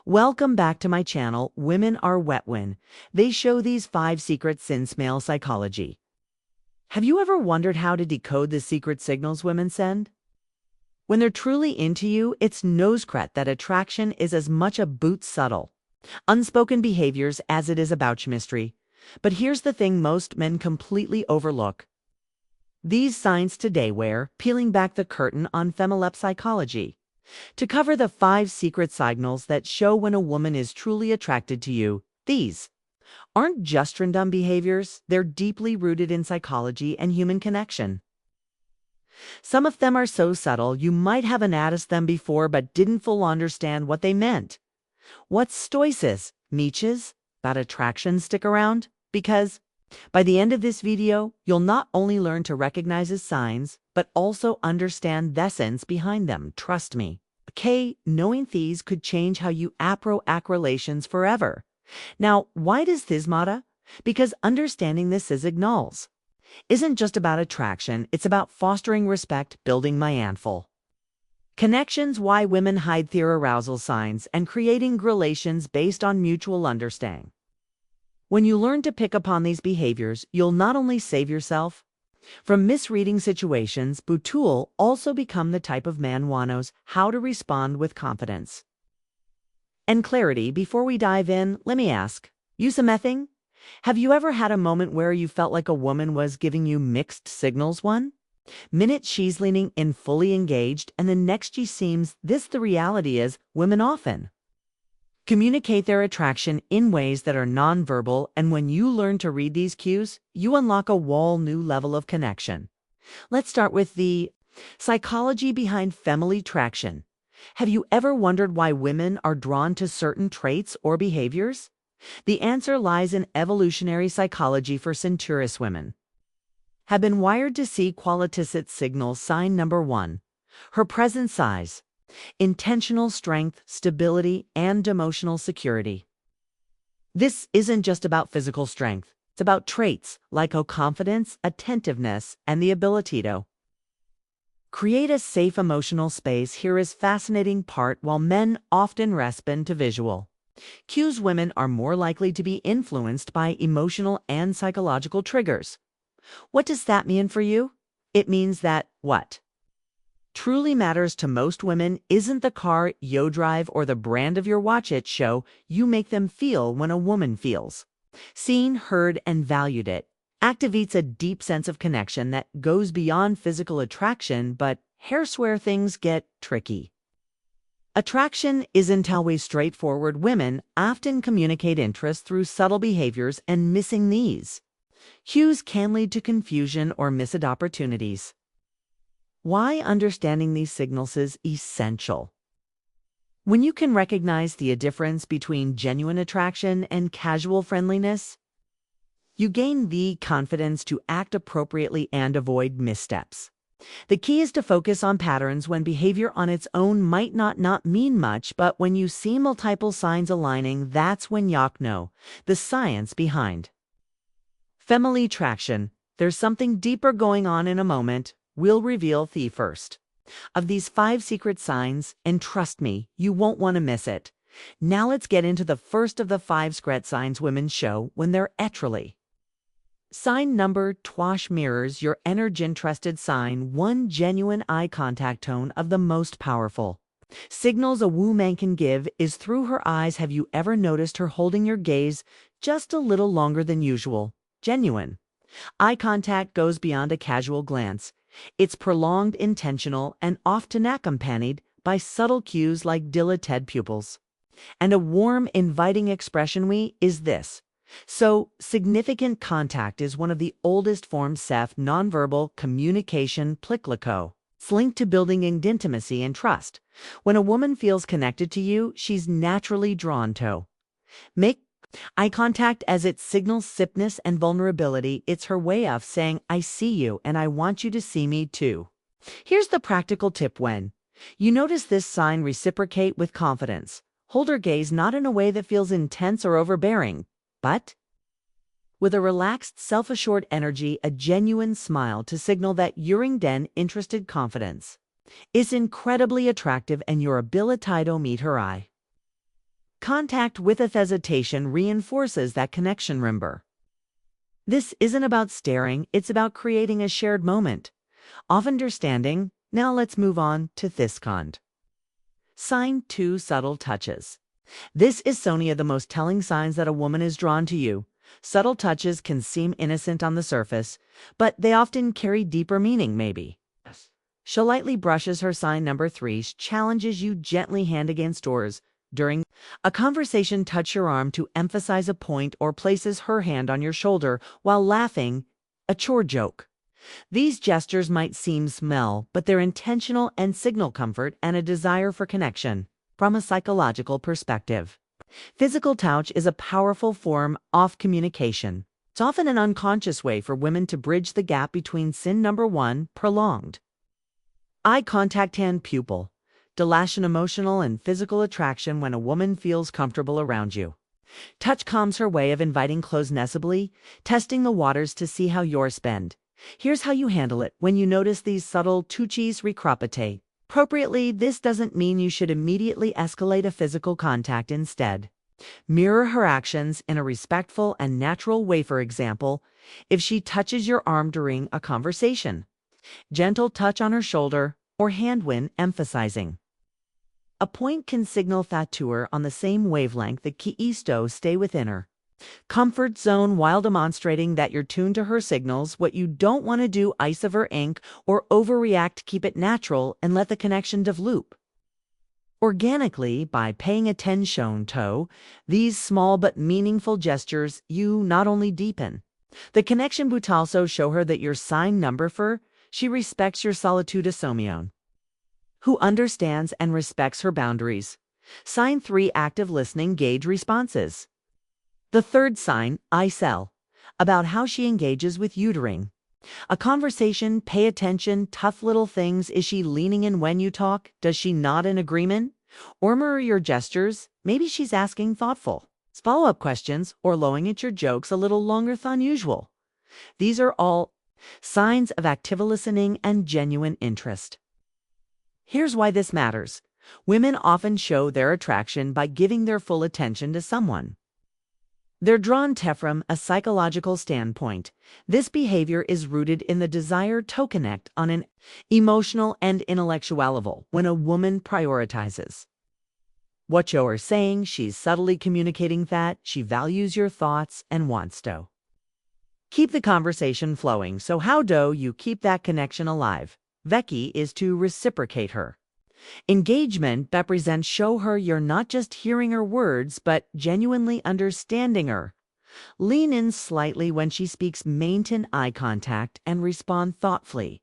Welcome back to my channel, Women Are Wetwin. They show these 5 secrets in male psychology. Have you ever wondered how to decode the secret signals women send? When they're truly into you, it's no secret that attraction is as much a boot subtle, unspoken behaviors as it is about mystery. But here's the thing most men completely overlook. These signs today we're peeling back the curtain on female psychology. To cover the 5 secret signals that show when a woman is truly attracted to you, these aren't just random behaviors, they're deeply rooted in psychology and human connection. Some of them are so subtle you might have noticed them before but didn't fully understand what they meant. What's Stoicis, Nietzsche's, about attraction stick around? Because by the end of this video, you'll not only learn to recognize his signs, but also understand the essence behind them, trust me. Okay, knowing these could change how you approach relations forever. Now, why does this matter? Because understanding this signals isn't just about attraction, it's about fostering respect, building mindful connections, why women hide their arousal signs, and creating relations based on mutual understanding. When you learn to pick upon these behaviors, you'll not only save yourself from misreading situations, but you'll also become the type of man who knows how to respond with confidence and clarity. Before we dive in, let me ask you something. Have you ever had a moment where you felt like a woman was giving you mixed signals? One minute she's leaning in fully engaged, and the next she seems this. The reality is, women often communicate their attraction in ways that are nonverbal, and when you learn to read these cues, you unlock a whole new level of connection. Let's start with the psychology behind female attraction. Have you ever wondered why women are drawn to certain traits or behaviors? The answer lies in evolutionary psychology. For centuries, women have been wired to see qualitative signals. Sign number 1, her present size, intentional strength, stability, and emotional security. This isn't just about physical strength. It's about traits like confidence, attentiveness, and the ability to create a safe emotional space. Here is fascinating part. While men often respond to visual cues, women are more likely to be influenced by emotional and psychological triggers. What does that mean for you? It means that what truly matters to most women isn't the car you drive or the brand of your watch. It show you make them feel. When a woman feels seen, heard, and valued, it activates a deep sense of connection that goes beyond physical attraction. But here's where things get tricky. Attraction isn't always straightforward. Women often communicate interest through subtle behaviors, and missing these cues can lead to confusion or missed opportunities. Why understanding these signals is essential. When you can recognize the difference between genuine attraction and casual friendliness, you gain the confidence to act appropriately and avoid missteps. The key is to focus on patterns. When behavior on its own might not mean much, but when you see multiple signs aligning, that's when you know the science behind female attraction. There's something deeper going on. In a moment, we'll reveal the first of these 5 secret signs, and trust me, you won't want to miss it. Now let's get into the first of the 5 secret signs women show when they're truly. Sign number 2 mirrors your energy. Interested. Sign 1, genuine eye contact. Tone of the most powerful signals a woman can give is through her eyes. Have you ever noticed her holding your gaze just a little longer than usual? Genuine eye contact goes beyond a casual glance. It's prolonged, intentional, and often accompanied by subtle cues like dilated pupils and a warm, inviting expression. We is this. So, significant contact is one of the oldest forms of nonverbal communication. Pliclico. It's linked to building intimacy and trust. When a woman feels connected to you, she's naturally drawn to make eye contact, as it signals sipness and vulnerability. It's her way of saying, I see you and I want you to see me too. Here's the practical tip. When you notice this sign, reciprocate with confidence. Hold her gaze not in a way that feels intense or overbearing, but with a relaxed, self-assured energy, a genuine smile to signal that you're interested. Confidence is incredibly attractive, and your ability to meet her eye Contact with hesitation reinforces that connection. Remember, this isn't about staring, it's about creating a shared moment of understanding. Now let's move on to Decode. Sign 2, subtle touches. This is Sonia, the most telling signs that a woman is drawn to you. Subtle touches can seem innocent on the surface, but they often carry deeper meaning, maybe. Yes. She lightly brushes her. Sign number 3, challenges you gently, hand against doors. During a conversation, touch your arm to emphasize a point or places her hand on your shoulder while laughing, a chore joke. These gestures might seem small, but they're intentional and signal comfort and a desire for connection. From a psychological perspective, physical touch is a powerful form of communication. It's often an unconscious way for women to bridge the gap between sin number 1, prolonged eye contact, hand pupil, dilation, emotional and physical attraction. When a woman feels comfortable around you, touch calms her way of inviting closeness, testing the waters to see how yours spend. Here's how you handle it. When you notice these subtle touches, recroppate appropriately. This doesn't mean you should immediately escalate a physical contact. Instead, mirror her actions in a respectful and natural way. For example, if she touches your arm during a conversation, gentle touch on her shoulder or hand when emphasizing a point can signal that to her on the same wavelength. The key is to stay within her comfort zone while demonstrating that you're tuned to her signals. What you don't want to do, ice of her ink or overreact. Keep it natural and let the connection develop organically by paying attention to these small but meaningful gestures. You not only deepen the connection but also show her that you're sign number 4. She respects your solitude. A Somion who understands and respects her boundaries. Sign 3, active listening, gauge responses. The third sign, I sell, about how she engages with you during a conversation. Pay attention, tough little things. Is she leaning in when you talk? Does she nod in agreement? Or mirror your gestures? Maybe she's asking thoughtful follow-up questions or lowering at your jokes a little longer than usual. These are all signs of active listening and genuine interest. Here's why this matters. Women often show their attraction by giving their full attention to someone they're drawn to. From a psychological standpoint, this behavior is rooted in the desire to connect on an emotional and intellectual level. When a woman prioritizes what you're saying, she's subtly communicating that she values your thoughts and wants to keep the conversation flowing. So how do you keep that connection alive? Vicky is to reciprocate her engagement. Represents show her you're not just hearing her words, but genuinely understanding her. Lean in slightly when she speaks, maintain eye contact, and respond thoughtfully.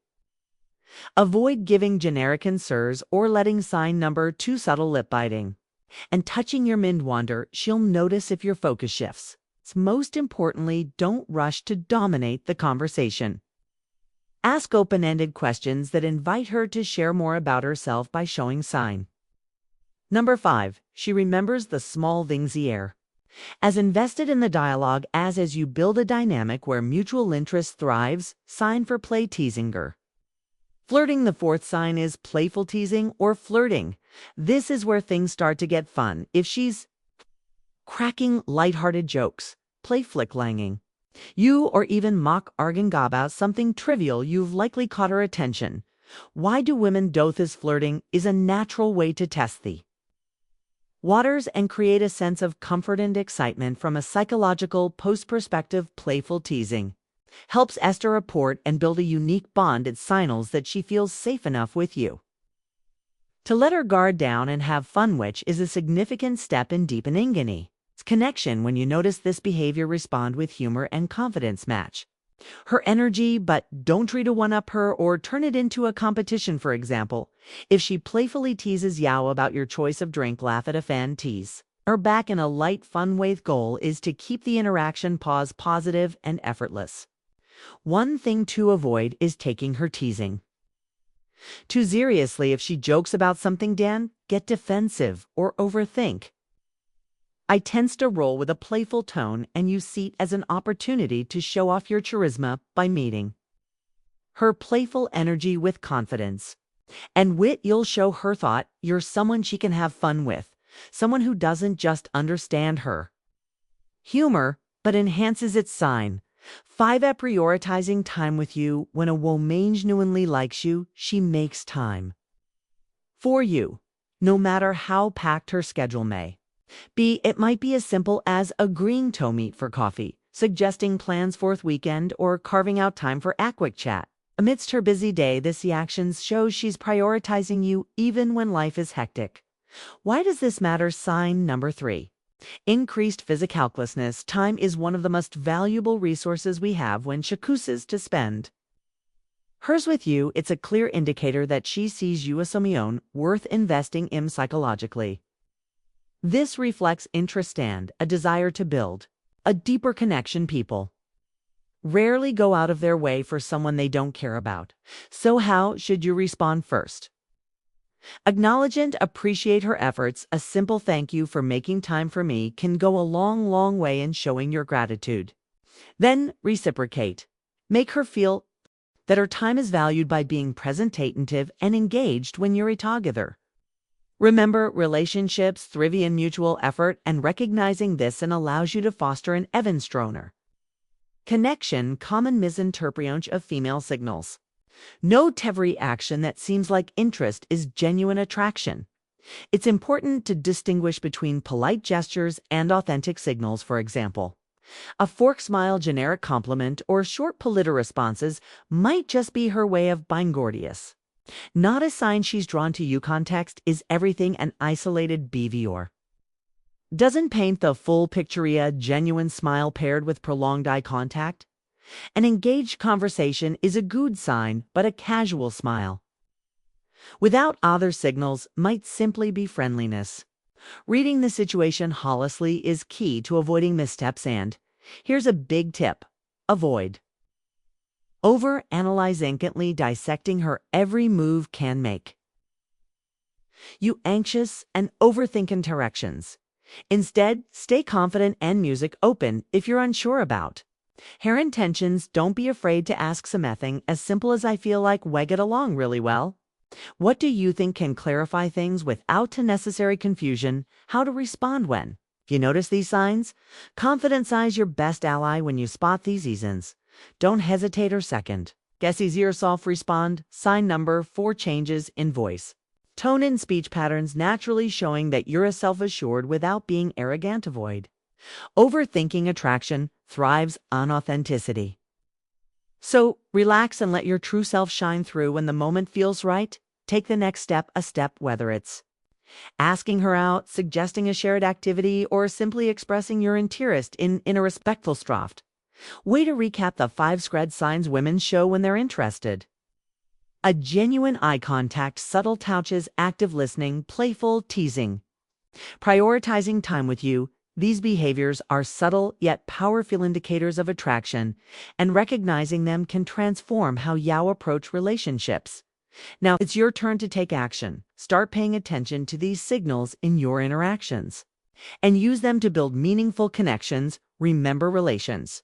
Avoid giving generic answers or letting sign number 2, subtle lip biting and touching your mind wander. She'll notice if your focus shifts. Most importantly, don't rush to dominate the conversation. Ask open-ended questions that invite her to share more about herself by showing sign. Number 5, she remembers the small things. Here, as invested in the dialogue as you build a dynamic where mutual interest thrives. Sign for play, teasing her. Flirting. The fourth sign is playful teasing or flirting. This is where things start to get fun. If she's cracking lighthearted jokes, play flick-langing you, or even mock arguing about something trivial, you've likely caught her attention. Why do women do this? Flirting is a natural way to test the waters and create a sense of comfort and excitement. From a psychological perspective, playful teasing helps establish rapport and build a unique bond. It signals that she feels safe enough with you to let her guard down and have fun, which is a significant step in deepening any connection. When you notice this behavior, respond with humor and confidence. Match her energy, but don't try to one-up her or turn it into a competition. For example, if she playfully teases you about your choice of drink, laugh at a fan tease her back in a light, fun way. The goal is to keep the interaction positive and effortless. One thing to avoid is taking her teasing too seriously. If she jokes about something, get defensive or overthink. I tends to roll with a playful tone and use it as an opportunity to show off your charisma by meeting her playful energy with confidence and wit. You'll show her thought you're someone she can have fun with. someone who doesn't just understand her humor, but enhances its sign. 5. At prioritizing time with you. When a woman genuinely likes you, she makes time for you, no matter how packed her schedule may be. It might be as simple as agreeing to meet for coffee, suggesting plans for the weekend, or carving out time for a quick chat. Amidst her busy day, this actions shows she's prioritizing you even when life is hectic. Why does this matter? Sign number 3. Increased physicalness. Time is one of the most valuable resources we have when she chooses to spend hers with you. It's a clear indicator that she sees you as someone worth investing in psychologically. This reflects interest and a desire to build a deeper connection. People rarely go out of their way for someone they don't care about. So how should you respond? First, acknowledge and appreciate her efforts. A simple thank you for making time for me can go a long way in showing your gratitude. Then reciprocate. Make her feel that her time is valued by being present, attentive, and engaged when you're together. Remember, relationships thrive in mutual effort, and recognizing this and allows you to foster an even stronger connection. Common misinterpretation of female signals. Note every action that seems like interest is genuine attraction. It's important to distinguish between polite gestures and authentic signals. For example, a forced smile, generic compliment, or short polite responses might just be her way of being gorgeous, not a sign she's drawn to you. Context is everything. An isolated behavior doesn't paint the full picture. A genuine smile paired with prolonged eye contact, an engaged conversation is a good sign, but a casual smile without other signals might simply be friendliness. Reading the situation holistically is key to avoiding missteps, and here's a big tip: avoid over-analyzing. Dissecting her every move can make you anxious and overthink interactions. Instead, stay confident and music open if you're unsure about her intentions. Don't be afraid to ask something as simple as "I feel like we get along really well. What do you think?" can clarify things without unnecessary confusion. How to respond when you notice these signs. Confidence is your best ally when you spot these reasons. Don't hesitate or second guess. Easier self respond. Sign number 4. Changes in voice, tone, and speech patterns, naturally showing that you're self-assured without being arrogant. Avoid overthinking. Attraction thrives on authenticity. So relax and let your true self shine through. When the moment feels right, take the next step, whether it's asking her out, suggesting a shared activity, or simply expressing your interest in a respectful straft. Way to recap the 5 scred signs women show when they're interested: a genuine eye contact, subtle touches, active listening, playful teasing, prioritizing time with you. These behaviors are subtle yet powerful indicators of attraction, and recognizing them can transform how you approach relationships. Now it's your turn to take action. Start paying attention to these signals in your interactions and use them to build meaningful connections. Remember, relations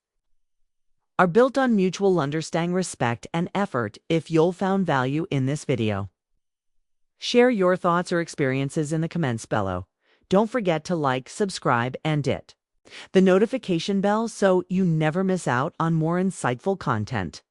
are built on mutual understanding, respect, and effort. If you'll found value in this video, share your thoughts or experiences in the comments below. Don't forget to like, subscribe, and hit the notification bell so you never miss out on more insightful content.